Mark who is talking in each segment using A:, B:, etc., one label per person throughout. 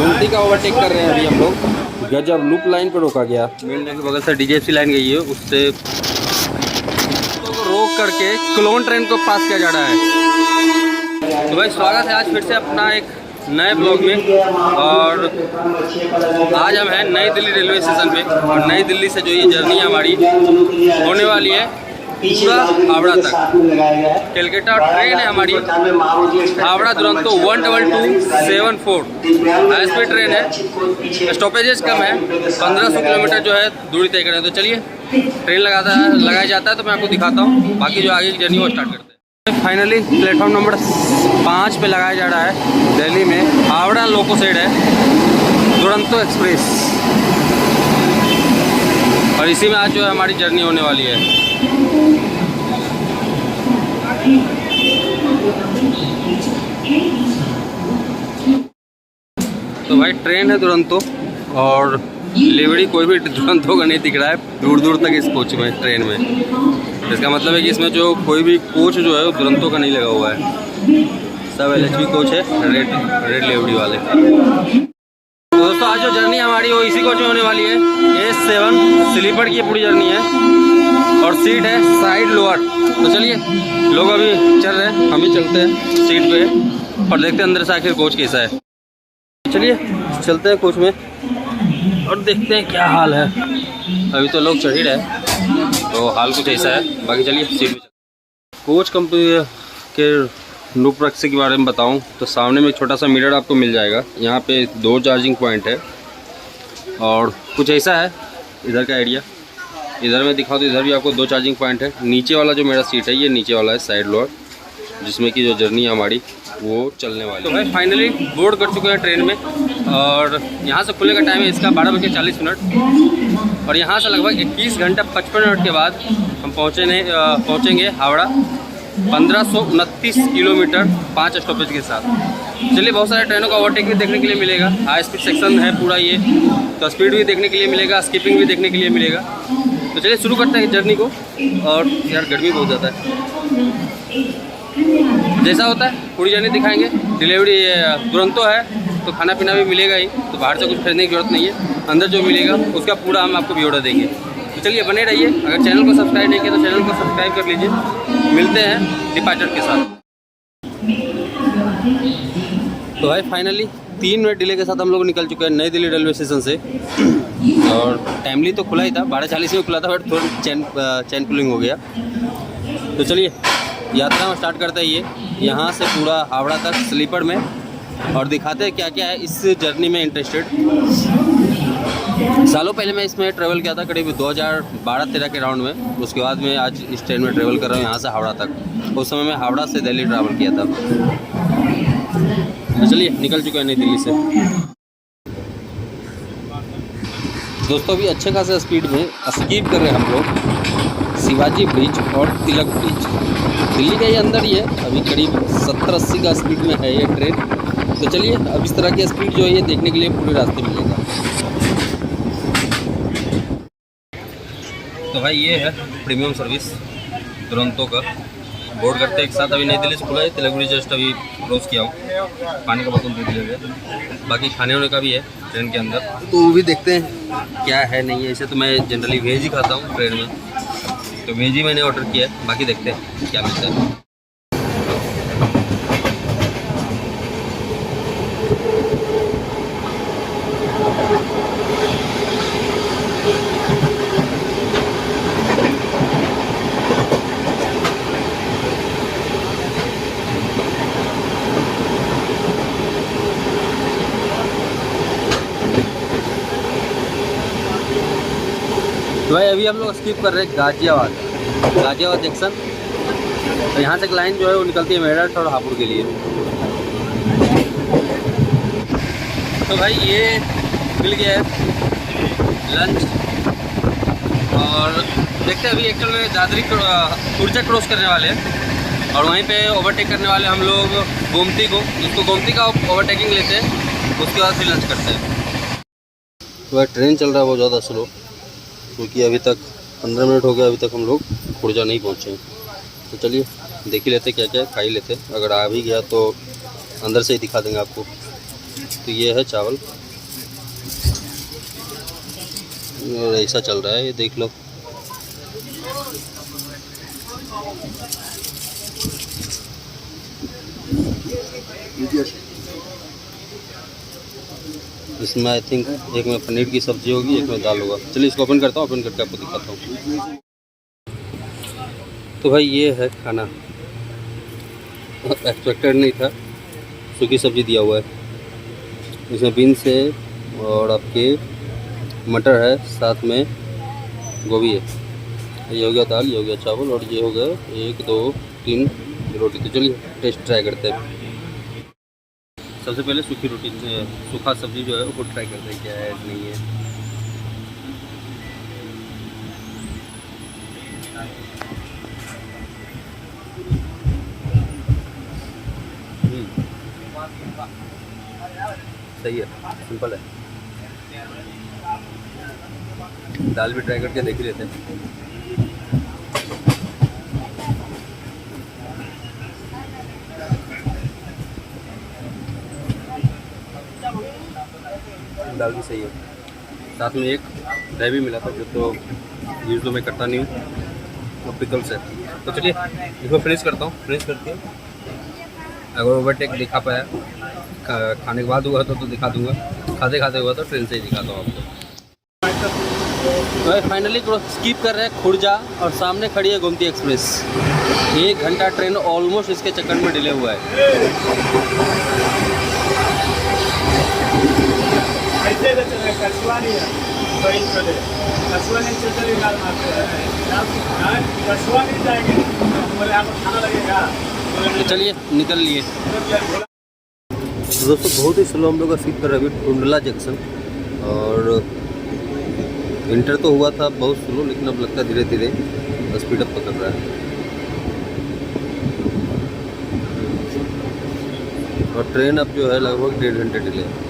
A: गुमती का ओवरटेक कर रहे हैं अभी हम लोग। गजब, लूप लाइन पर रोका गया। मेलडा के बगल से DGFC लाइन गई है, उससे तो रोक करके क्लोन ट्रेन को पास किया जा रहा है। तो भाई स्वागत है आज फिर से अपना एक नए ब्लॉग में। और आज हम हैं नई दिल्ली रेलवे स्टेशन पे। और नई दिल्ली से जो ये जर्नी हमारी होने वाली है पूरा हावड़ा तक। कलकत्ता ट्रेन है हमारी, Howrah Duronto 12274 high speed train है। स्टॉपेजेस कम है, 1500 किलोमीटर जो है दूरी तय करें। तो चलिए ट्रेन लगाया जाता है तो मैं आपको दिखाता हूँ, बाकी जो आगे की जर्नी वो स्टार्ट करते हैं। फाइनली प्लेटफॉर्म नंबर 5 पे लगाया जा रहा है दिल्ली में। हावड़ा लोको साइड है दुरंतो एक्सप्रेस, और इसी में आज जो है हमारी जर्नी होने वाली है। तो भाई ट्रेन है दुरंतो, और लेवड़ी कोई भी दुरंतो का नहीं दिख रहा है दूर दूर तक इस कोच में, ट्रेन में। इसका मतलब है कि इसमें जो कोई भी कोच जो है वो दुरंतो का नहीं लगा हुआ है, सब LHB कोच है, रेड लेवड़ी वाले। तो दोस्तों आज जो जर्नी हमारी वो इसी कोच में होने वाली है। A7 स्लीपर की पूरी जर्नी है, और सीट है साइड लोअर। तो चलिए लोग अभी चल रहे हैं, हम भी चलते हैं सीट पे और देखते हैं अंदर से आखिर कोच कैसा है। चलिए चलते हैं कोच में और देखते हैं क्या हाल है। अभी तो लोग चढ़ ही रहे, तो हाल कुछ ऐसा है। बाकी चलिए सीट में कोच कंपनी के रूपरेखा के बारे में बताऊं तो सामने में एक छोटा सा मिरर आपको मिल जाएगा। यहाँ पे 2 चार्जिंग पॉइंट है, और कुछ ऐसा है इधर का एरिया। इधर में दिखाओ तो इधर भी आपको 2 चार्जिंग पॉइंट है। नीचे वाला जो मेरा सीट है ये नीचे वाला है साइड लोअर, जिसमें कि जो जर्नी है हमारी वो चलने वाली है। तो भाई फाइनली बोर्ड कर चुके हैं ट्रेन में, और यहाँ से खुलने का टाइम है इसका 12:40, और यहाँ से लगभग 21 घंटा 55 मिनट के बाद हम पहुँचेंगे हावड़ा 1529 किलोमीटर 5 स्टॉपेज के साथ। चलिए बहुत सारे ट्रेनों का ओवरटेक भी देखने के लिए मिलेगा, हाई स्पीड सेक्शन है पूरा ये, तो स्पीड भी देखने के लिए मिलेगा, स्किपिंग भी देखने के लिए मिलेगा। तो चलिए शुरू करते हैं जर्नी को। और यार गर्मी बहुत ज़्यादा है, जैसा होता है पूरी जर्नी दिखाएंगे। डिलीवरी दुरंतो है तो खाना पीना भी मिलेगा ही, तो बाहर से कुछ खरीदने की जरूरत नहीं है। अंदर जो मिलेगा उसका पूरा हम आपको ब्यौरा देंगे। तो चलिए बने रहिए। अगर चैनल को सब्सक्राइब नहीं किया तो चैनल को सब्सक्राइब कर लीजिए। मिलते हैं डिपार्चर के साथ। तो भाई फाइनली 3 मिनट डिले के साथ हम लोग निकल चुके हैं नई दिल्ली रेलवे स्टेशन से। और टाइमली तो खुला ही था, 12:40 में खुला था, बट थोड़ा चैन पुलिंग हो गया। तो चलिए यात्रा में स्टार्ट करते ही यहाँ से पूरा हावड़ा तक स्लीपर में, और दिखाते हैं क्या क्या है इस जर्नी में इंटरेस्टेड। सालों पहले मैं इसमें ट्रैवल किया था करीब 2012-13 के राउंड में। उसके बाद मैं आज इस ट्रेन में ट्रैवल कर रहा हूँ यहाँ से हावड़ा तक। उस समय मैं हावड़ा से दिल्ली ट्रैवल किया था। तो चलिए निकल चुके हैं नई दिल्ली से। दोस्तों अभी अच्छे खासे स्पीड में स्कीप कर रहे हैं हम लोग शिवाजी ब्रिज और तिलक ब्रिज। दिल्ली के ये अंदर ही है, अभी करीब 70-80 का स्पीड में है ये ट्रेन। तो चलिए अब इस तरह की स्पीड जो है ये देखने के लिए पूरे रास्ते मिलेगा। तो भाई ये है प्रीमियम सर्विस दुरंतो का। बोर्ड करते एक साथ अभी नई दिल्ली से खुला है, तिलक ब्रिज जस्ट अभी क्रॉस किया हूँ। पानी का बोतल दे दिया, बाकी खाने वाने का भी है ट्रेन के अंदर, तो वो भी देखते हैं क्या है नहीं है। ऐसे तो मैं जनरली वेज ही खाता हूँ ट्रेन में, तो वेज ही मैंने ऑर्डर किया है। बाकी देखते हैं क्या मिलता है। तो भाई अभी हम लोग स्किप कर रहे हैं गाजियाबाद जंक्शन। तो यहाँ से एक लाइन जो है वो निकलती है मेरठ और हापुड़ के लिए। तो भाई ये मिल गया है लंच, और देखते हैं अभी एक्चुअल में दादरी ऊर्जा क्रॉस करने वाले हैं, और वहीं पे ओवरटेक करने वाले हम लोग गोमती को। जिसको गोमती का ओवरटेकिंग लेते हैं, उसके बाद फिर लंच करते हैं। तो भाई ट्रेन चल रहा है बहुत ज़्यादा स्लो, क्योंकि अभी तक 15 मिनट हो गया, अभी तक हम लोग खुर्जा नहीं पहुँचे। तो चलिए देख ही लेते क्या क्या खा ही लेते। अगर आ भी गया तो अंदर से ही दिखा देंगे आपको। तो ये है चावल और ऐसा चल रहा है, ये देख लो। इसमें आई थिंक एक में पनीर की सब्जी होगी, एक में दाल होगा। चलिए इसको ओपन करता हूँ, ओपन करके आपको दिखाता हूँ। तो भाई ये है खाना, एक्सपेक्टेड नहीं था। सूखी सब्जी दिया हुआ है, इसमें बीन्स है और आपके मटर है, साथ में गोभी है। ये हो गया दाल, ये हो गया चावल और ये हो गया 1 2 3 रोटी। तो चलिए टेस्ट ट्राई करते हैं। सबसे पहले सूखी रोटी, सूखा सब्जी जो है वो ट्राई करते हैं क्या है नहीं है। सही है, सिंपल है। दाल भी ट्राई करके देख ही लेते हैं। दाल भी सही है, साथ में एक दही भी मिला था जो तो यूज़ तो मैं करता नहीं हूँ, तो पिकल्स है। तो चलिए इसको फिनिश करता हूँ। फिनिश करके अगर ओवरटेक दिखा पाया खाने के बाद हुआ तो दिखा दूंगा, खाते खाते हुआ तो ट्रेन से ही दिखाता हूँ आपको। तो फाइनली स्किप कर रहे हैं खुर्जा और सामने खड़ी है गोमती एक्सप्रेस। 1 घंटा ट्रेन ऑलमोस्ट इसके चक्कर में डिले हुआ है। चलिए निकल लिए दोस्तों। बहुत ही स्लो हम लोग का स्किप कर रहे हैं अभी टुंडला जंक्शन, और इंटर तो हुआ था बहुत स्लो, लेकिन अब लगता है धीरे धीरे स्पीड अप पकड़ रहा है। और ट्रेन अब जो है लगभग 1.5 घंटे डिले है।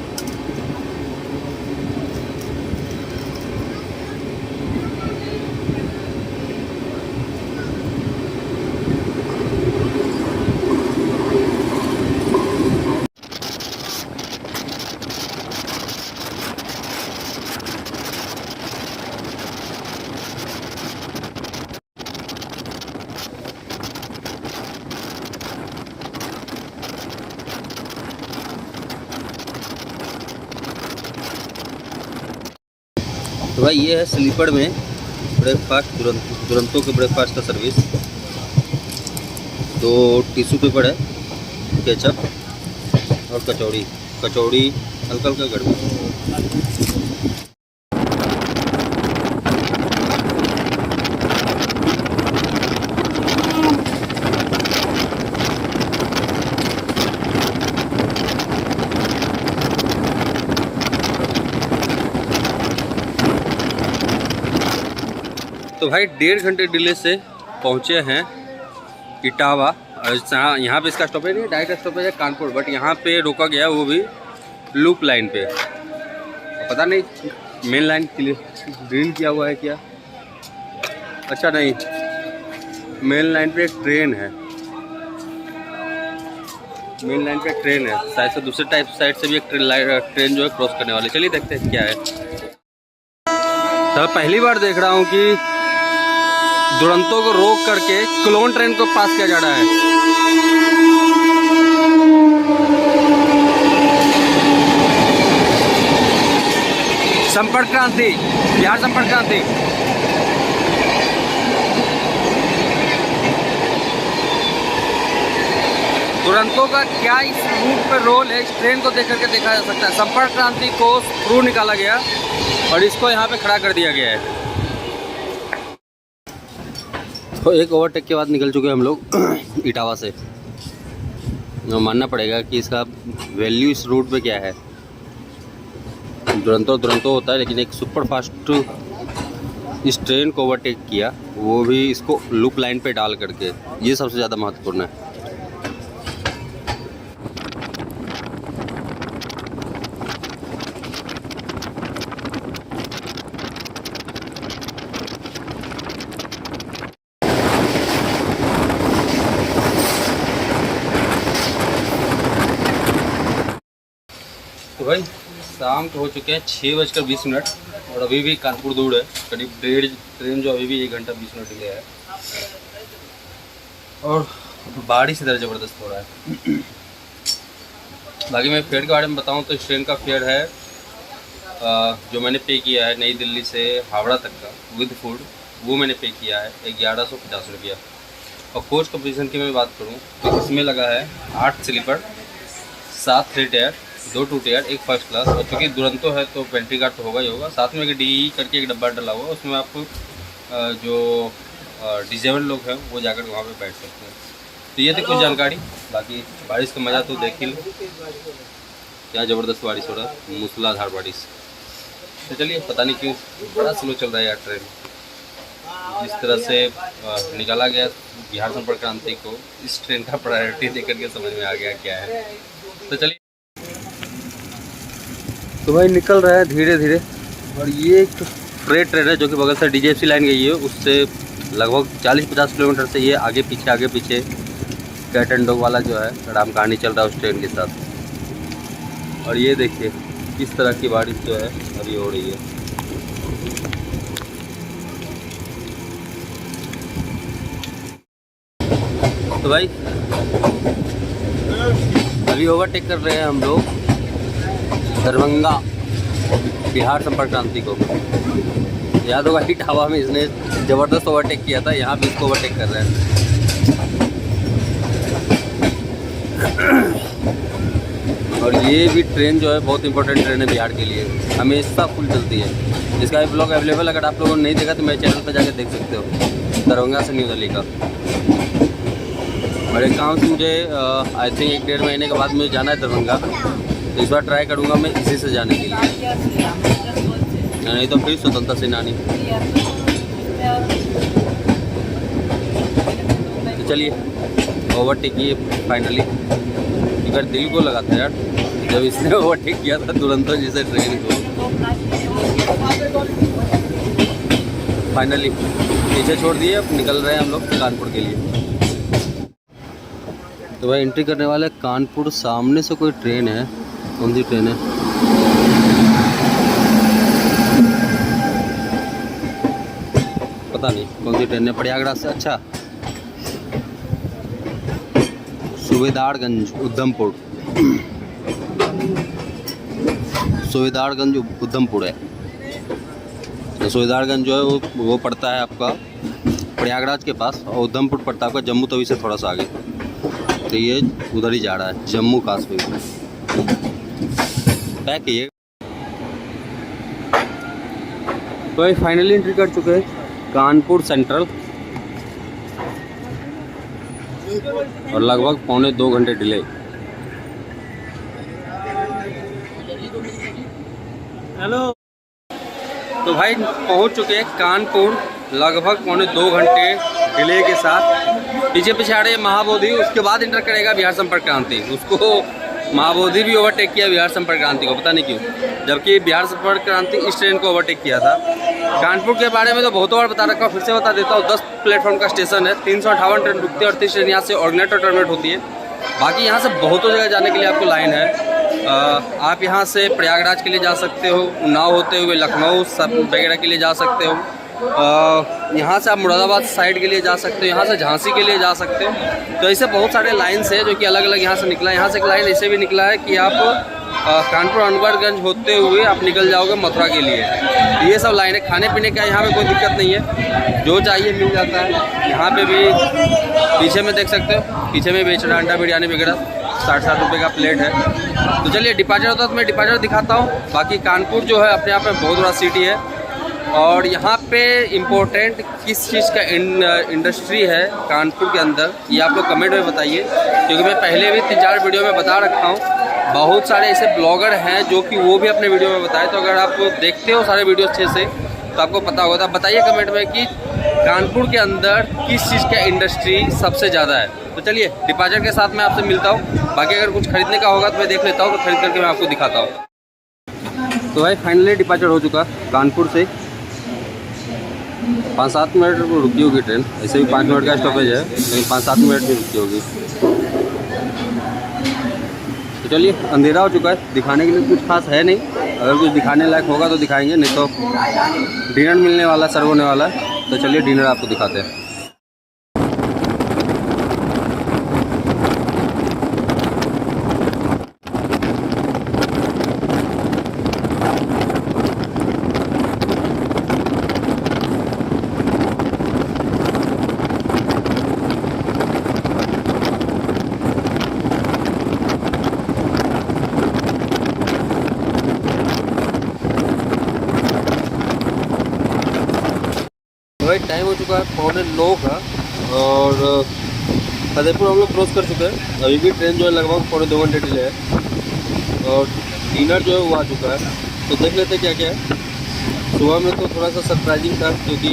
A: तो भाई ये है स्लीपर में ब्रेकफास्ट, दुरंतो के ब्रेकफास्ट का सर्विस। तो टिश्यू पेपर है, केचप और कचौड़ी हल्का हल्का गर्मी। तो भाई 1.5 घंटे डिले से पहुँचे हैं इटावा। और यहाँ पे इसका स्टॉपेज नहीं, डायरेक्ट स्टॉपेज है कानपुर, बट यहाँ पे रोका गया वो भी लूप लाइन पे। पता नहीं मेन लाइन ग्रीन किया हुआ है क्या। अच्छा नहीं, मेन लाइन पे एक ट्रेन है, मेन लाइन पे ट्रेन है शायद से। दूसरे साइड से भी एक ट्रेन जो है क्रॉस करने वाली। चलिए देखते हैं क्या है। सर पहली बार देख रहा हूँ कि दुरंतो को रोक करके क्लोन ट्रेन को पास किया जा रहा है। संपर्क क्रांति, बिहार संपर्क क्रांति। दुरंतो का क्या इस रूट पर रोल है, इस ट्रेन को देख करके देखा जा सकता है। संपर्क क्रांति को थ्रू निकाला गया और इसको यहाँ पे खड़ा कर दिया गया है। तो एक ओवरटेक के बाद निकल चुके हैं हम लोग इटावा से। मानना पड़ेगा कि इसका वैल्यू इस रूट पे क्या है। दुरंतो होता है, लेकिन एक सुपर फास्ट इस ट्रेन को ओवरटेक किया, वो भी इसको लूप लाइन पे डाल करके, ये सबसे ज़्यादा महत्वपूर्ण है। भाई शाम को हो चुके हैं 6:20 और अभी भी कानपुर दूर है, करीब डेढ़ ट्रेन जो अभी भी 1 घंटा 20 मिनट डिले है और बारिश इधर ज़बरदस्त हो रहा है। बाकी मैं फेयर के बारे में बताऊं तो इस ट्रेन का फेयर है जो मैंने पे किया है नई दिल्ली से हावड़ा तक का विद फूड, वो मैंने पे किया है 1150 रुपया। और कोच कंपटीशन की मैं बात करूं तो इसमें लगा है 8 sleeper, 7 3 tier, 2 2 tier, 1 first class. और चूँकि दुरंतो है तो पेंट्री कार्ड तो होगा ही होगा, साथ में एक डी करके एक डब्बा डला हुआ, उसमें आप जो डिजेबल लोग हैं वो जाकर वहाँ पे बैठ सकते हैं। तो ये थी कुछ जानकारी। बाकी बारिश का मज़ा तो देख ही लो, क्या ज़बरदस्त बारिश हो रहा है, मूसलाधार बारिश। तो चलिए, पता नहीं क्यों बड़ा स्लो चल रहा है यार ट्रेन। जिस तरह से निकाला गया बिहार संपर्क क्रांति को, इस ट्रेन का प्रायोरिटी देकर के समझ में आ गया क्या है। तो चलिए, तो भाई निकल रहा है धीरे धीरे। और ये एक फ्रेट ट्रेन है जो कि बगल से DGFC लाइन गई है, उससे लगभग 40-50 किलोमीटर से ये आगे पीछे कैट एंड डॉग वाला जो है राम कहानी चल रहा है उस ट्रेन के साथ। और ये देखिए किस तरह की बारिश जो है अभी हो रही है। तो भाई अभी ओवरटेक कर रहे हैं हम लोग दरभंगा बिहार संपर्क क्रांति को। याद होगा हिट हवा में इसने ज़बरदस्त ओवरटेक किया था, यहाँ भी इसको ओवरटेक कर रहे हैं। और ये भी ट्रेन जो है बहुत इंपॉर्टेंट ट्रेन है बिहार के लिए, हमेशा फुल चलती है। इसका भी ब्लॉग अवेलेबल, अगर आप लोगों ने नहीं देखा तो मेरे चैनल पर जाकर देख सकते हो, दरभंगा से न्यू दिल्ली का। और एक काम से मुझे आई थिंक 1-1.5 महीने के बाद मुझे जाना है दरभंगा, तो इस बार ट्राई करूँगा मैं इसी से जाने के लिए, नहीं तो फिर स्वतंत्रता सेनानी। तो चलिए ओवरटेक किए फाइनली। अगर दिल को लगा था यार जब इसने ओवरटेक किया था दुरंतो जैसे ट्रेन को। फाइनली पीछे छोड़ दिए, अब निकल रहे हैं हम लोग कानपुर के लिए। तो भाई एंट्री करने वाले कानपुर, सामने से कोई ट्रेन है, कौन सी ट्रेन है पता नहीं कौन सी ट्रेन है, प्रयागराज से। अच्छा, सूबेदारगंज उधमपुर, सूबेदारगंज उधमपुर है। तो सूबेदारगंज जो है वो पड़ता है आपका प्रयागराज के पास, और उधमपुर पड़ता है आपका जम्मू तवी से थोड़ा सा आगे। तो ये उधर ही जा रहा है, जम्मू कश्मीर में। पैक ये तो भाई फाइनली एंट्री कर चुके हैं कानपुर सेंट्रल, और लगभग 1.25 घंटे डिले। हेलो, तो भाई पहुंच चुके हैं कानपुर लगभग 1.25 घंटे डिले के साथ। पीछे आ रहे महाबोधि, उसके बाद इंटर करेगा बिहार संपर्क क्रांति। उसको महाबोधि भी ओवरटेक किया बिहार संपर्क क्रांति को, पता नहीं क्यों, जबकि बिहार संपर्क क्रांति इस ट्रेन को ओवरटेक किया था। कानपुर के बारे में तो बहुत बार बता रखा हूँ, फिर से बता देता हूँ। 10 प्लेटफॉर्म का स्टेशन है, 358 ट्रेन रुकती है, 38 ट्रेन यहाँ से ऑर्डिनेट और टर्मिनेट होती है। बाकी यहाँ से बहुतों जगह जाने के लिए आपको लाइन है। आप यहाँ से प्रयागराज के लिए जा सकते हो, उन्नाव होते हुए लखनऊ सब वगैरह के लिए जा सकते हो। यहाँ से आप मुरादाबाद साइड के लिए जा सकते हो, यहाँ से झांसी के लिए जा सकते हो। तो ऐसे बहुत सारे लाइन्स हैं जो कि अलग अलग यहाँ से निकला है। यहाँ से एक लाइन ऐसे भी निकला है कि आप कानपुर अनवरगंज होते हुए आप निकल जाओगे मथुरा के लिए। ये सब लाइन है। खाने पीने का यहाँ पे कोई दिक्कत नहीं है, जो चाहिए मिल जाता है। यहाँ पे भी पीछे में देख सकते हो, पीछे में बेच रहा है अंडा बिरयानी वगैरह, 60-60 रुपये का प्लेट है। तो चलिए डिपार्चर होता है तो मैं डिपार्चर दिखाता हूँ। बाकी कानपुर जो है अपने आप में बहुत बड़ा सिटी है, और यहाँ पे इम्पोर्टेंट किस चीज़ का इंडस्ट्री है कानपुर के अंदर, ये आप लोग कमेंट में बताइए, क्योंकि मैं पहले भी 3-4 वीडियो में बता रखा हूँ। बहुत सारे ऐसे ब्लॉगर हैं जो कि वो भी अपने वीडियो में बताए, तो अगर आप देखते हो सारे वीडियो अच्छे से तो आपको पता होगा। तो आप बताइए कमेंट में कि कानपुर के अंदर किस चीज़ का इंडस्ट्री सबसे ज़्यादा है। तो चलिए डिपार्चर के साथ मैं आपसे मिलता हूँ। बाकी अगर कुछ खरीदने का होगा तो मैं देख लेता हूँ, तो खरीद करके मैं आपको दिखाता हूँ। तो भाई फाइनली डिपार्चर हो चुका कानपुर से। 5-7 मिनट रुकी होगी ट्रेन, ऐसे भी 5 मिनट का स्टॉपेज है, लेकिन 5-7 मिनट भी रुकी होगी। तो चलिए अंधेरा हो चुका है, दिखाने के लिए कुछ खास है नहीं। अगर कुछ दिखाने लायक होगा तो दिखाएंगे, नहीं तो डिनर मिलने वाला, सर्व होने वाला है। तो चलिए डिनर आपको दिखाते हैं। भाई टाइम हो चुका है 9:45 का और फतेहपुर हम लोग क्रॉस कर चुके हैं। अभी भी ट्रेन जो है लगभग 2.25 घंटे डिले है और डिनर जो है वो आ चुका है। तो देख लेते क्या क्या है। सुबह में तो थोड़ा सा सरप्राइजिंग था क्योंकि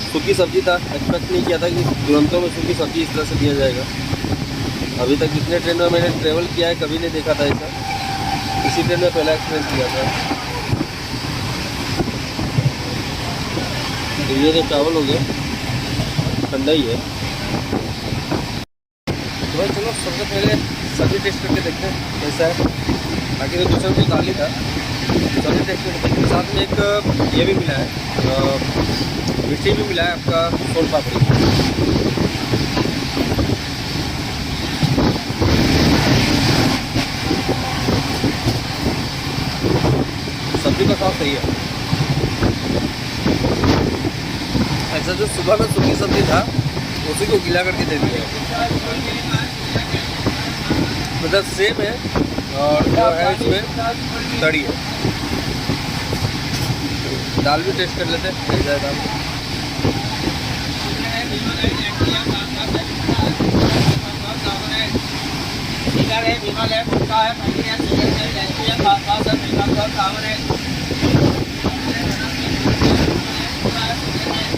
A: सूखी सब्जी था। एक्सपेक्ट नहीं किया था कि दुरंतों में सूखी सब्जी इस तरह से दिया जाएगा। अभी तक जितने ट्रेन में मैंने ट्रेवल किया है कभी नहीं देखा था ऐसा। इसी ट्रेन में पहला एक्सपीरियंस किया था। ये तो चावल हो गया, ठंडा ही है। तो भाई चलो सबसे पहले सब्जी टेस्ट करके देखते हैं कैसा है। बाकी तो दूसरा तो दाल ही था, सब्जी टेस्ट करके साथ में एक ये भी मिला है, मिर्ची भी मिला है आपका, सोन पापड़ी। सब्जी का स्वाद सही है। ऐसा जो सुबह में सूखी सब्जी था उसी को गीला करके दे दिया, मतलब सेम है। और जो है इसमें तड़ी है। दाल भी टेस्ट कर लेते हैं कैसा है दाल।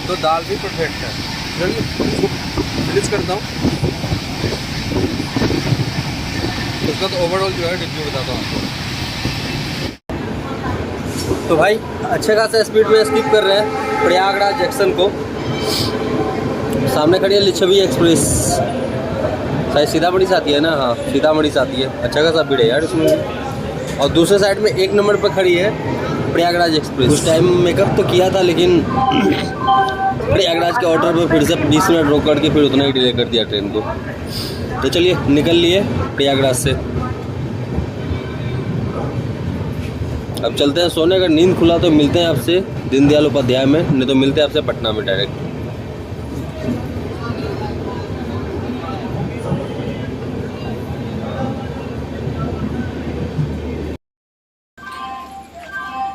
A: तो दाल भी परफेक्ट है। चलिए इसको फिनिश करता हूँ, उसका तो ओवरऑल जो है रिव्यू बताता हूँ आपको। तो भाई अच्छे खासा स्पीड में स्किप कर रहे हैं प्रयागराज जंक्शन को। सामने खड़ी है लिच्छवी एक्सप्रेस, शायद सीतामढ़ी से आती है ना। हाँ सीतामढ़ी से आती है। अच्छा खासा भीड़ है यार इसमें। और दूसरे साइड में 1 नंबर पर खड़ी है प्रयागराज एक्सप्रेस। कुछ टाइम मेकअप तो किया था लेकिन प्रयागराज के ऑर्डर पे फिर से 20 मिनट रोक करके फिर उतना ही डिले कर दिया ट्रेन को। तो चलिए निकल लिए प्रयागराज से। अब चलते हैं सोने। अगर नींद खुला तो मिलते हैं आपसे दीनदयाल उपाध्याय में, नहीं तो मिलते हैं आपसे पटना में डायरेक्ट।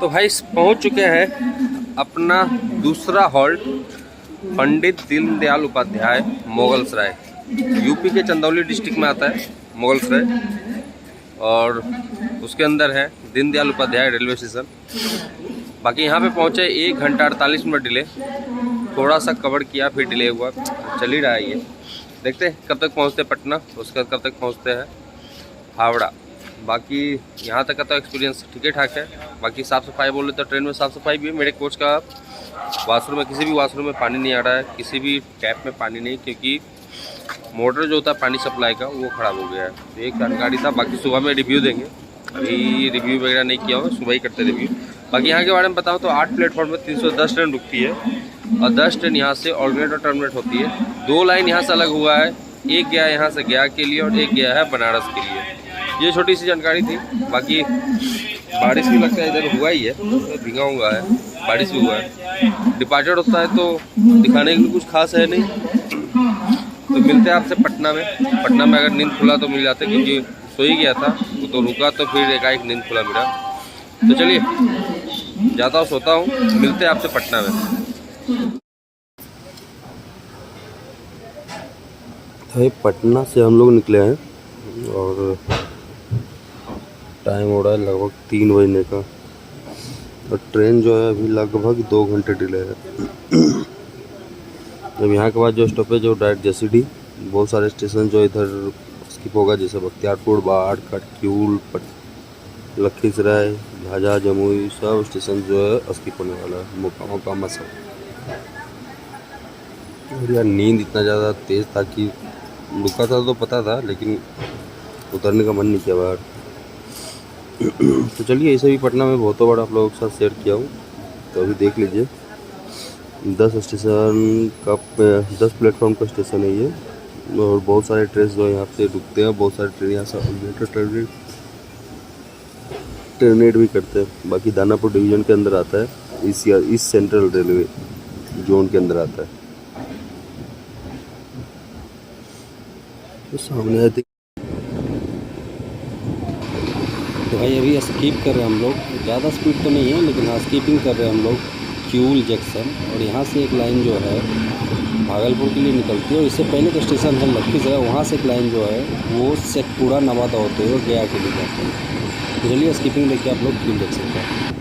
A: तो भाई पहुंच चुके हैं अपना दूसरा हॉल्ट, पंडित दीनदयाल उपाध्याय मुगलसराय। यूपी के चंदौली डिस्ट्रिक्ट में आता है मुगलसराय, और उसके अंदर है दीनदयाल उपाध्याय रेलवे स्टेशन। बाकी यहाँ पे पहुँचे 1 घंटा 48 मिनट डिले। थोड़ा सा कवर किया फिर डिले हुआ, चल ही रहा है ये। देखते हैं कब तक पहुँचते पटना, उसके बाद कब तक पहुँचते हैं हावड़ा। बाकी यहाँ तक का तो एक्सपीरियंस ठीक ठाक है। बाकी साफ़ सफाई बोले तो ट्रेन में साफ़ सफाई भी है। मेरे कोच का वाशरूम में, किसी भी वाशरूम में पानी नहीं आ रहा है, किसी भी टैप में पानी नहीं, क्योंकि मोटर जो होता है पानी सप्लाई का वो ख़राब हो गया है। तो एक जानकारी था। बाकी सुबह में रिव्यू देंगे, अभी रिव्यू वगैरह नहीं किया होगा, सुबह ही करते रिव्यू। बाकी यहाँ के बारे में बताओ तो 8 प्लेटफॉर्म में 310 ट्रेन रुकती है और 10 ट्रेन यहाँ से ऑर्डिनेट और टर्मिनेट होती है। 2 लाइन यहाँ से अलग हुआ है, एक गया यहाँ से गया के लिए और एक गया है बनारस के लिए। ये छोटी सी जानकारी थी। बाकी बारिश भी लगता है इधर हुआ ही है, भीगा हुआ है, बारिश भी हुआ है। डिपार्चर होता है तो दिखाने के लिए कुछ खास है नहीं। तो मिलते हैं आपसे पटना में। पटना में अगर नींद खुला तो मिल जाते, क्योंकि सो ही गया था वो तो रुका, तो फिर एकाएक नींद खुला मेरा। तो चलिए जाता हूँ, सोता हूँ, मिलते हैं आपसे पटना में। भाई पटना से हम लोग निकले हैं और टाइम हो रहा है लगभग 3 बजने का, और ट्रेन जो है अभी लगभग 2 घंटे डिले है। जब यहाँ के बाद जो स्टॉपेज है डायरेक्ट जसीडीह। बहुत सारे स्टेशन जो इधर स्किप होगा, जैसे बख्तियारपुर, बाढ़, कटक्यूल, लखीसराय, झाझा, जमुई, सब स्टेशन जो है स्किप होने वाला है। मोकामा सब। और यार नींद इतना ज़्यादा तेज़ था कि रुका था तो पता था, लेकिन उतरने का मन नहीं किया बाहर। तो चलिए, इसे भी पटना में बहुत बड़ा आप लोगों के साथ शेयर किया हूँ, तो अभी देख लीजिए। 10 स्टेशन का 10 प्लेटफॉर्म का स्टेशन है ये, और बहुत सारे ट्रेन जो यहाँ पे रुकते हैं, बहुत सारे ट्रेन यहाँ से टर्मिनेट भी करते हैं। बाकी दानापुर डिवीज़न के अंदर आता है, इस सेंट्रल रेलवे जोन के अंदर आता है। तो सामने है, तो भाई अभी स्कीप कर रहे हैं हम लोग, ज़्यादा स्पीड तो नहीं है लेकिन हाँ स्कीपिंग कर रहे हैं हम लोग क्यूल जंक्शन। और यहाँ से एक लाइन जो है भागलपुर के लिए निकलती है, और इससे पहले का स्टेशन है लखीसराय, वहाँ से एक लाइन जो है वो शेखपुरा नवादा होते हुए गया के लिए जाते हैं। तो चलिए स्कीपिंग देखिए आप लोग क्यूल जंक्शन का।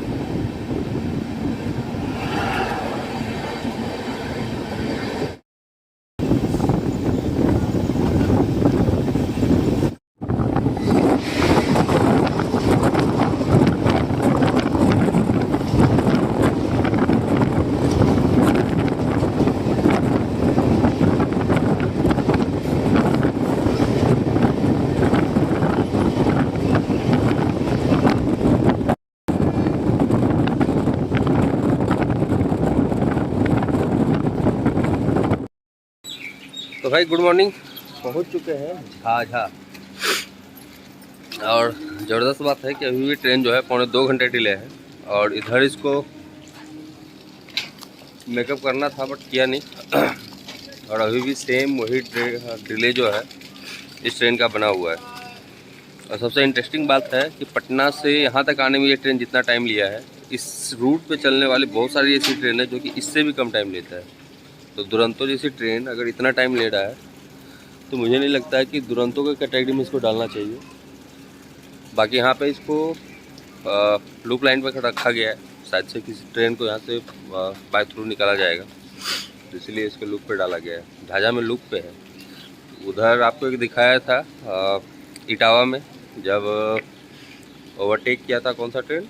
A: तो भाई गुड मॉर्निंग, पहुंच चुके हैं झाझा। और ज़बरदस्त बात है कि अभी भी ट्रेन जो है 1.25 घंटे डिले है, और इधर इसको मेकअप करना था बट किया नहीं। और अभी भी सेम वही डिले जो है इस ट्रेन का बना हुआ है। और सबसे इंटरेस्टिंग बात है कि पटना से यहाँ तक आने में ये ट्रेन जितना टाइम लिया है, इस रूट पे चलने वाली बहुत सारी ऐसी ट्रेन है जो कि इससे भी कम टाइम लेता है। तो दुरंतो जैसी ट्रेन अगर इतना टाइम ले रहा है तो मुझे नहीं लगता है कि दुरंतो के कैटेगरी में इसको डालना चाहिए। बाकी यहाँ पे इसको लूप लाइन पर रखा गया है, शायद से किसी ट्रेन को यहाँ से बाय थ्रू निकाला जाएगा, तो इसलिए इसको लूप पे डाला गया है। झाझा में लूप पे है। उधर आपको एक दिखाया था इटावा में जब ओवरटेक किया था कौन सा ट्रेन,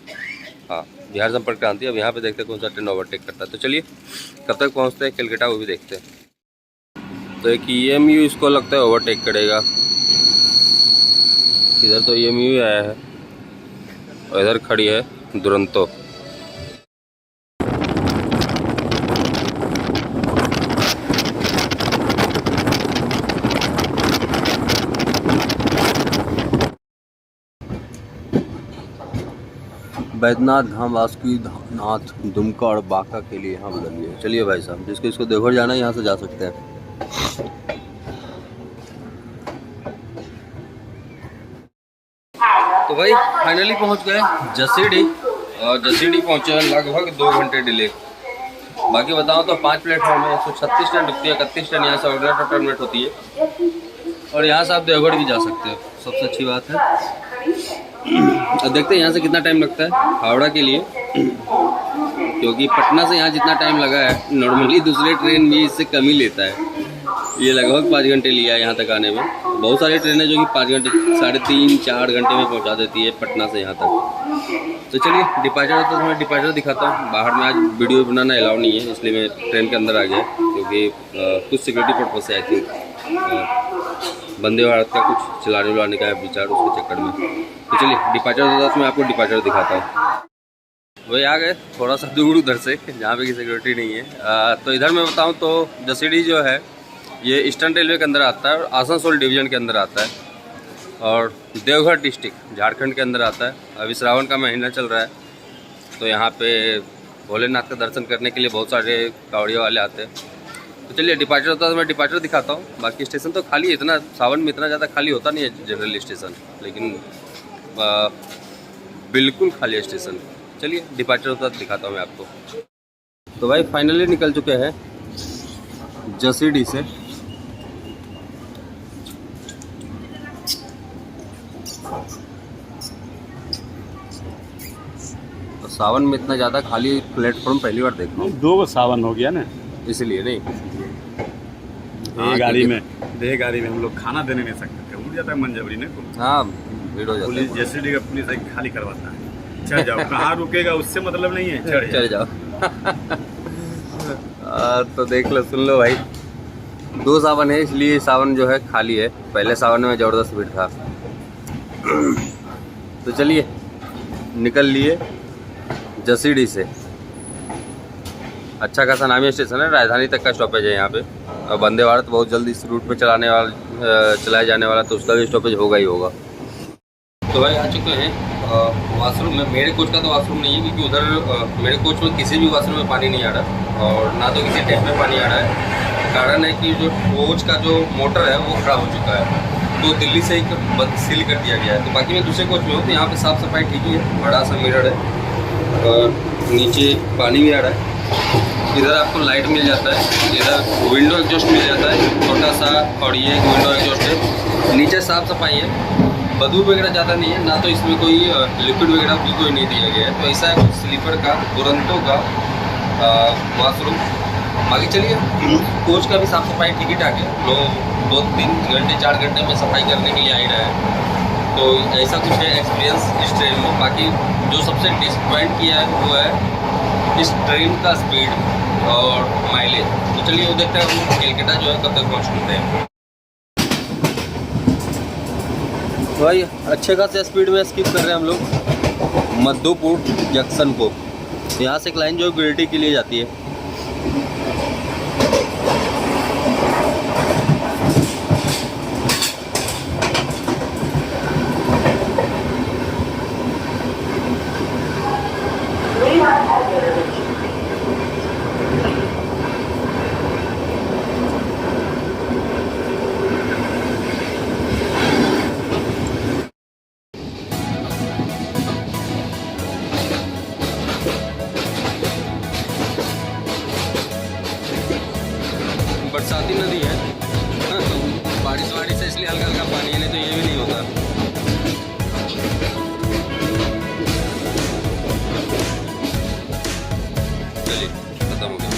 A: हाँ बिहार संपर्क क्रांति। अब यहाँ पे देखते हैं कौन सा ट्रेन ओवरटेक करता है। तो चलिए कब तक पहुँचते हैं कलकत्ता वो भी देखते हैं। तो एक EMU इसको लगता है ओवरटेक करेगा। इधर तो EMU आया है और इधर खड़ी है दुरंतो। बैद्यनाथ धाम, बासुकीनाथ, दुमका और बांका के लिए यहाँ बदलिए। चलिए भाई साहब, जिसको इसको देवघर जाना है यहाँ से जा सकते हैं। तो भाई फाइनली पहुँच गए जसीडीह, और जसीडीह पहुँचे लगभग 2 घंटे डिले। बाकी बताओ तो 5 प्लेटफॉर्म है, 136 ट्रेन रुकती है, 31 ट्रेन यहाँ से ऑर्डिनेटर टर्मिनेट होती है, और यहाँ से आप देवघर भी जा सकते हो। सबसे अच्छी बात है। अब देखते हैं यहाँ से कितना टाइम लगता है हावड़ा के लिए, क्योंकि पटना से यहाँ जितना टाइम लगा है नॉर्मली दूसरे ट्रेन भी इससे कम ही लेता है। ये लगभग 5 घंटे लिया है यहाँ तक आने में। बहुत सारी ट्रेनें जो कि 5 घंटे, 3.5-4 घंटे में पहुँचा देती है पटना से यहाँ तक। तो चलिए डिपार्चर होता है तो मैं डिपार्चर दिखाता हूँ। बाहर में आज वीडियो बनाना अलाउ नहीं है, इसलिए मैं ट्रेन के अंदर आ गया, क्योंकि कुछ सिक्योरिटी पर्पज से आई थी, वंदे भारत का कुछ चलाने उलाने का विचार उसके चक्कर में। तो चलिए डिपार्चर होता है तो मैं आपको डिपार्चर दिखाता हूँ। वही आ गए थोड़ा सा दूर उधर से, जहाँ पे की सिक्योरिटी नहीं है। तो इधर मैं बताऊँ तो जसीडीह जो है ये ईस्टर्न रेलवे के अंदर आता है और आसनसोल डिवीज़न के अंदर आता है, और देवघर डिस्ट्रिक्ट झारखंड के अंदर आता है। अभी श्रावण का महीना चल रहा है, तो यहाँ पे भोलेनाथ का दर्शन करने के लिए बहुत सारे कावड़िया वाले आते हैं। तो चलिए डिपार्चर होता है तो मैं डिपार्चर दिखाता हूँ। बाकी स्टेशन तो खाली है, इतना सावन में इतना ज़्यादा खाली होता नहीं है जनरल स्टेशन, लेकिन बिल्कुल खाली है स्टेशन। चलिए डिपार्चर होता है दिखाता हूँ मैं आपको। तो भाई फाइनली निकल चुके हैं जसीडीह से। तो सावन में इतना ज़्यादा खाली प्लेटफॉर्म पहली बार देख रहा हूँ।
B: 2 सावन हो गया ना,
A: इसलिए नहीं।
B: गाड़ी में हम लोग खाना देने नहीं सकते थे, उड़ जाता है मंजबरी ने।
A: हाँ भीड़ हो जाती है।
B: पुलिस जसीडीह का पुलिस खाली करवाता है, चढ़ जाओ, कहाँ रुकेगा उससे मतलब नहीं है, चढ़
A: जाओ। तो देख लो, सुन लो भाई, 2 सावन है इसलिए सावन जो है खाली है। पहले सावन में ज़बरदस्त भीड़ था। तो चलिए निकल लिए जसीडीह से। अच्छा खासा नामी स्टेशन है, राजधानी तक का स्टॉपेज है यहाँ पे। और वंदे भारत बहुत जल्द इस रूट पे चलाया जाने वाला, तो उसका भी स्टॉपेज होगा ही होगा। तो भाई आ चुके हैं वॉशरूम में। मेरे कोच का तो वॉशरूम नहीं है, क्योंकि उधर मेरे कोच में किसी भी वॉशरूम में पानी नहीं आ रहा और ना तो किसी टैप में पानी आ रहा है। कारण है कि जो कोच का जो मोटर है वो खराब हो चुका है, तो दिल्ली से एक सील कर दिया गया है। तो बाकी मैं दूसरे कोच में हूँ, तो यहाँ पे साफ़ सफाई ठीक ही है, बड़ा सा मिरर है और नीचे पानी भी आ रहा है। इधर आपको लाइट मिल जाता है, इधर विंडो एग्जॉस्ट मिल जाता है छोटा सा, और ये विंडो एग्जॉस्ट है। नीचे साफ़ सफाई है, बदबू वगैरह ज़्यादा नहीं है, ना तो इसमें कोई लिक्विड वगैरह भी कोई नहीं दिया गया है। तो ऐसा है कुछ स्लीपर का, दुरंतो का वॉशरूम। बाकी चलिए, कोच का भी साफ़ सफाई ठीक ही ठाक है। लोग 2-3 घंटे 4 घंटे में सफाई करने के लिए आ ही रहे हैं। तो ऐसा कुछ है एक्सपीरियंस इस ट्रेन में। बाकी जो सबसे डिसपॉइंट किया है वो है इस ट्रेन का स्पीड और माइलेज। तो चलिए वो देखते हैं हम कलकत्ता जो है कब तक पहुँचते हैं। भाई अच्छे खासे स्पीड में स्किप कर रहे हैं हम लोग मधुपुर जंक्शन को। यहाँ से एक लाइन जो गिरिडीह के लिए जाती है। बरसाती नदी है ना, तो बारिश से इसलिए हल्का हल्का पानी है, नहीं तो ये भी नहीं होता। चलिए खत्म हो गया।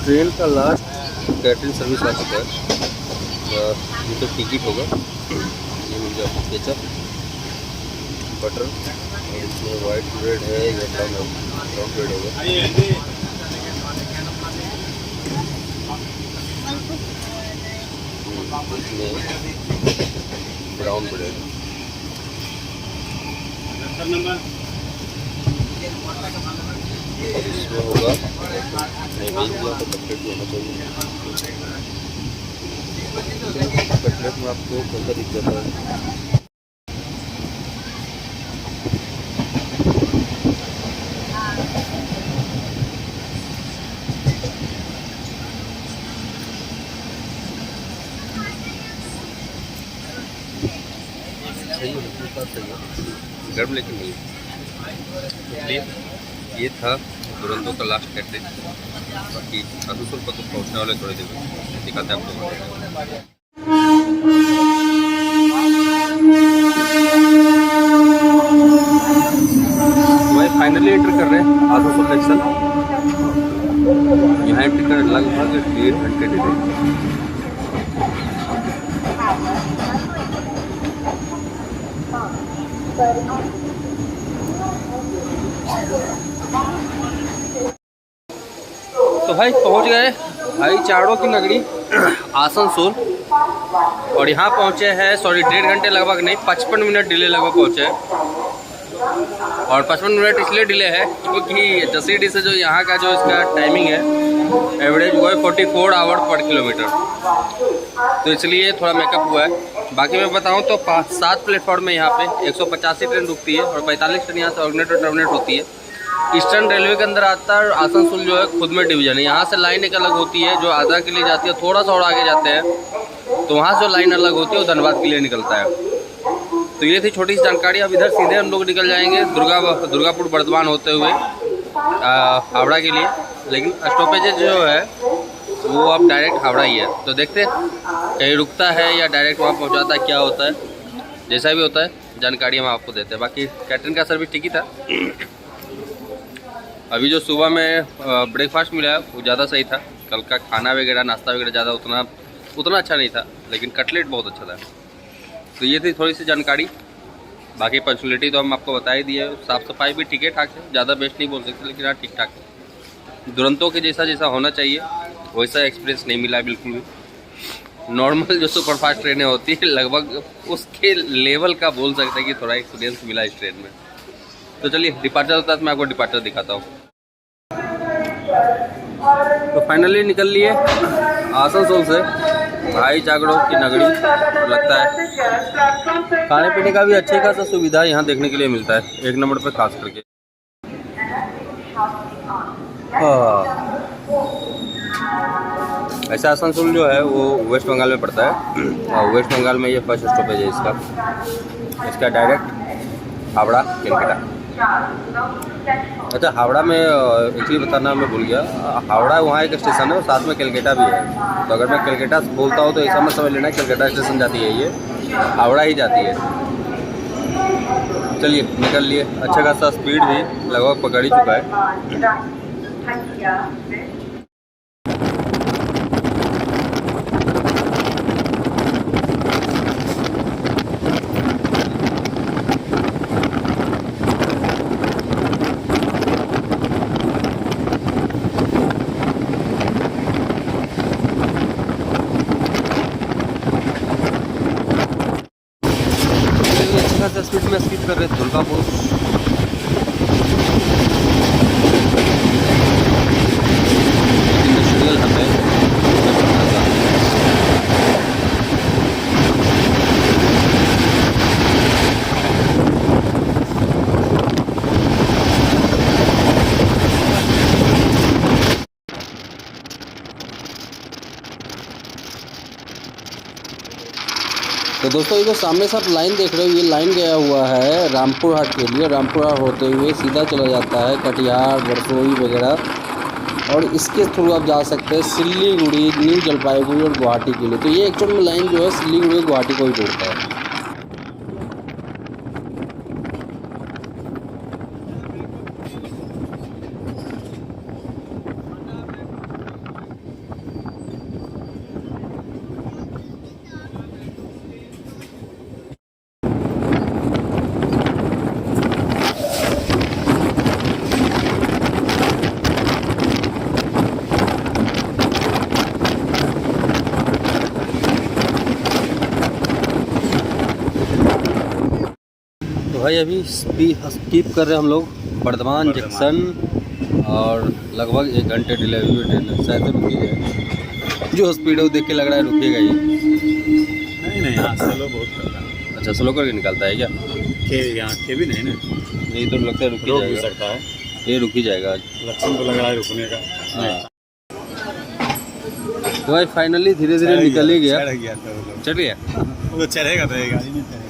A: ट्रेन का लास्ट कैटरिंग सर्विस आ चुका है। ये तो टिकट होगा, ये मिल गया आपको केचप, बटर, और इसमें वाइट ब्रेड है या ब्राउन ब्रेड होगा। इसमें ब्राउन ब्रेड, और इसमें होगा नहीं भेज दिया तो कटलेट भी होना चाहिए। कटलेट में आपको कैसा दिख जाता है। सही है, गर्म लेकिन नहीं। इसलिए ये था दुरंतो का लास्ट कैटरिंग। बाकी आसनसोल पर तो पहुँचने वाले थोड़ी देर में दिखाते हैं आपको। भाई फाइनली एंटर कर रहे हैं आसनसोल जंक्शन। यहाँ टिकट लगभग 1.5 घंटे डिले। तो भाई पहुंच गए भाईचारों की नगरी आसनसोल, और यहाँ पहुँचे हैं 1.5 घंटे लगभग नहीं, 55 मिनट डिले लगभग पहुँचे हैं। और 55 मिनट इसलिए डिले है क्योंकि जसीडीह से जो यहाँ का जो इसका टाइमिंग है एवरेज वो है 44 आवर पर किलोमीटर, तो इसलिए थोड़ा मेकअप हुआ है। बाकी मैं बताऊँ तो 7 प्लेटफॉर्म में यहाँ पे 185 ट्रेन रुकती है और 45 ट्रेन यहाँ से ऑर्डिनेट और टर्मिनेट होती है। ईस्टर्न रेलवे के अंदर आता है और आसनसोल जो है खुद में डिवीजन है। यहाँ से लाइन एक अलग होती है जो आगरा के लिए जाती है, थोड़ा सा और आगे जाते हैं तो वहाँ जो लाइन अलग होती है वो धनबाद के लिए निकलता है। तो ये थी छोटी सी जानकारी। अब इधर सीधे हम लोग निकल जाएंगे दुर्गापुर बर्धमान होते हुए हावड़ा के लिए, लेकिन स्टॉपेज जो है वो अब डायरेक्ट हावड़ा ही है। तो देखते हैं कहीं रुकता है या डायरेक्ट वहाँ पहुँचाता है, क्या होता है, जैसा भी होता है जानकारी हम आपको देते हैं। बाकी कैटरिंग का सर्विस ठीक ही था। अभी जो सुबह में ब्रेकफास्ट मिला है वो ज़्यादा सही था। कल का खाना वगैरह नाश्ता वगैरह ज़्यादा उतना अच्छा नहीं था, लेकिन कटलेट बहुत अच्छा था। तो ये थी थोड़ी सी जानकारी। बाकी पंक्चुअलिटी तो हम आपको बता ही दिए। साफ़ सफाई भी ठीक है ठाक है, ज़्यादा बेस्ट नहीं बोल सकते, लेकिन हाँ ठीक ठाक है। दुरंतो के जैसा होना चाहिए वैसा एक्सपीरियंस नहीं मिला बिल्कुल भी। नॉर्मल जो सुपरफास्ट ट्रेनें होती है लगभग उसके लेवल का बोल सकते हैं कि थोड़ा एक्सपीरियंस मिला इस ट्रेन में। तो चलिए डिपार्चर होता है तो मैं आपको डिपार्चर दिखाता हूँ। तो फाइनली निकल लिए आसनसोल से भाई जागड़ों की नगरी। तो लगता है खाने पीने का भी अच्छे खासा सुविधा यहाँ देखने के लिए मिलता है, 1 नंबर पे खास करके। ऐसा आसनसोल जो है वो वेस्ट बंगाल में पड़ता है और वेस्ट बंगाल में ये फर्स्ट स्टॉपेज है इसका डायरेक्ट हावड़ा कलकत्ता। अच्छा, हावड़ा में एक्चुअली बताना मैं भूल गया, हावड़ा वहाँ एक स्टेशन है और साथ में कलकत्ता भी है। तो अगर मैं कलकत्ता बोलता हूँ तो ऐसा मत समझ लेना कलकत्ता स्टेशन जाती है, ये हावड़ा ही जाती है। चलिए निकल लिए। अच्छा खासा स्पीड भी लगभग पकड़ ही चुका है। स्पीड में स्किप कर रहे थे दुर्गापुर। इंडस्ट्रियल हब है। तो दोस्तों ये जो सामने से आप लाइन देख रहे हो, ये लाइन गया हुआ है रामपुर हाट के लिए। रामपुर हाट होते हुए सीधा चला जाता है कटिहार, बरसोई वगैरह, और इसके थ्रू आप जा सकते हैं सिल्लीगुड़ी, न्यू जलपाईगुड़ी और गुवाहाटी के लिए। तो ये एक्चुअल में लाइन जो है सिल्लीगुड़ी और गुवाहाटी को ही जोड़ता है। भाई अभी स्कीप कर रहे हैं हम लोग बर्धमान जंक्शन, और लगभग 1 घंटे डिले हुई ट्रेन है। शायद रुकी है, जो स्पीड है वो देख के लग रहा है रुकेगा ही।
B: नहीं यहाँ स्लो बहुत करता है।
A: अच्छा, स्लो करके निकलता है क्या?
B: यहाँ के भी नहीं ना,
A: नहीं तो लगता है रुक ही जाएगा।
B: सकता है
A: ये रुक ही जाएगा,
B: लक्षण तो लग रहा है रुकने का।
A: हाँ तो भाई फाइनली धीरे धीरे निकल ही गया। चढ़ गया
B: वो तो चढ़ेगा तो गाड़ी नहीं चढ़ेगा।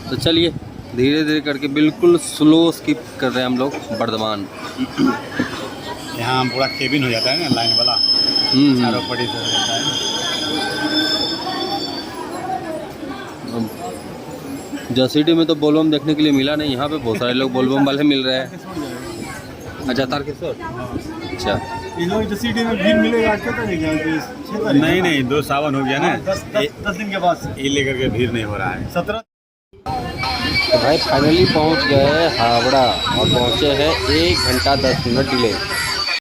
A: तो चलिए धीरे धीरे करके बिल्कुल स्लो स्किप कर रहे हैं हम लोग बर्धमान।
B: यहाँ पूरा केबिन हो जाता है ना लाइन वाला, चारों पट्टी से हो जाता है।
A: जसीडी में तो बोलबम देखने के लिए मिला नहीं, यहाँ पे बहुत सारे लोग बोलबम वाले मिल रहे हैं। अच्छा, तारकेश्वर। अच्छा,
B: जसीडी में भीड़ मिलेगा नहीं 2 सावन हो गया ना, 10 दिन के बाद ये लेकर के भीड़ नहीं हो रहा है। 17
A: तो भाई फाइनली पहुँच गए हावड़ा और पहुँचे हैं 1 घंटा 10 मिनट डिले।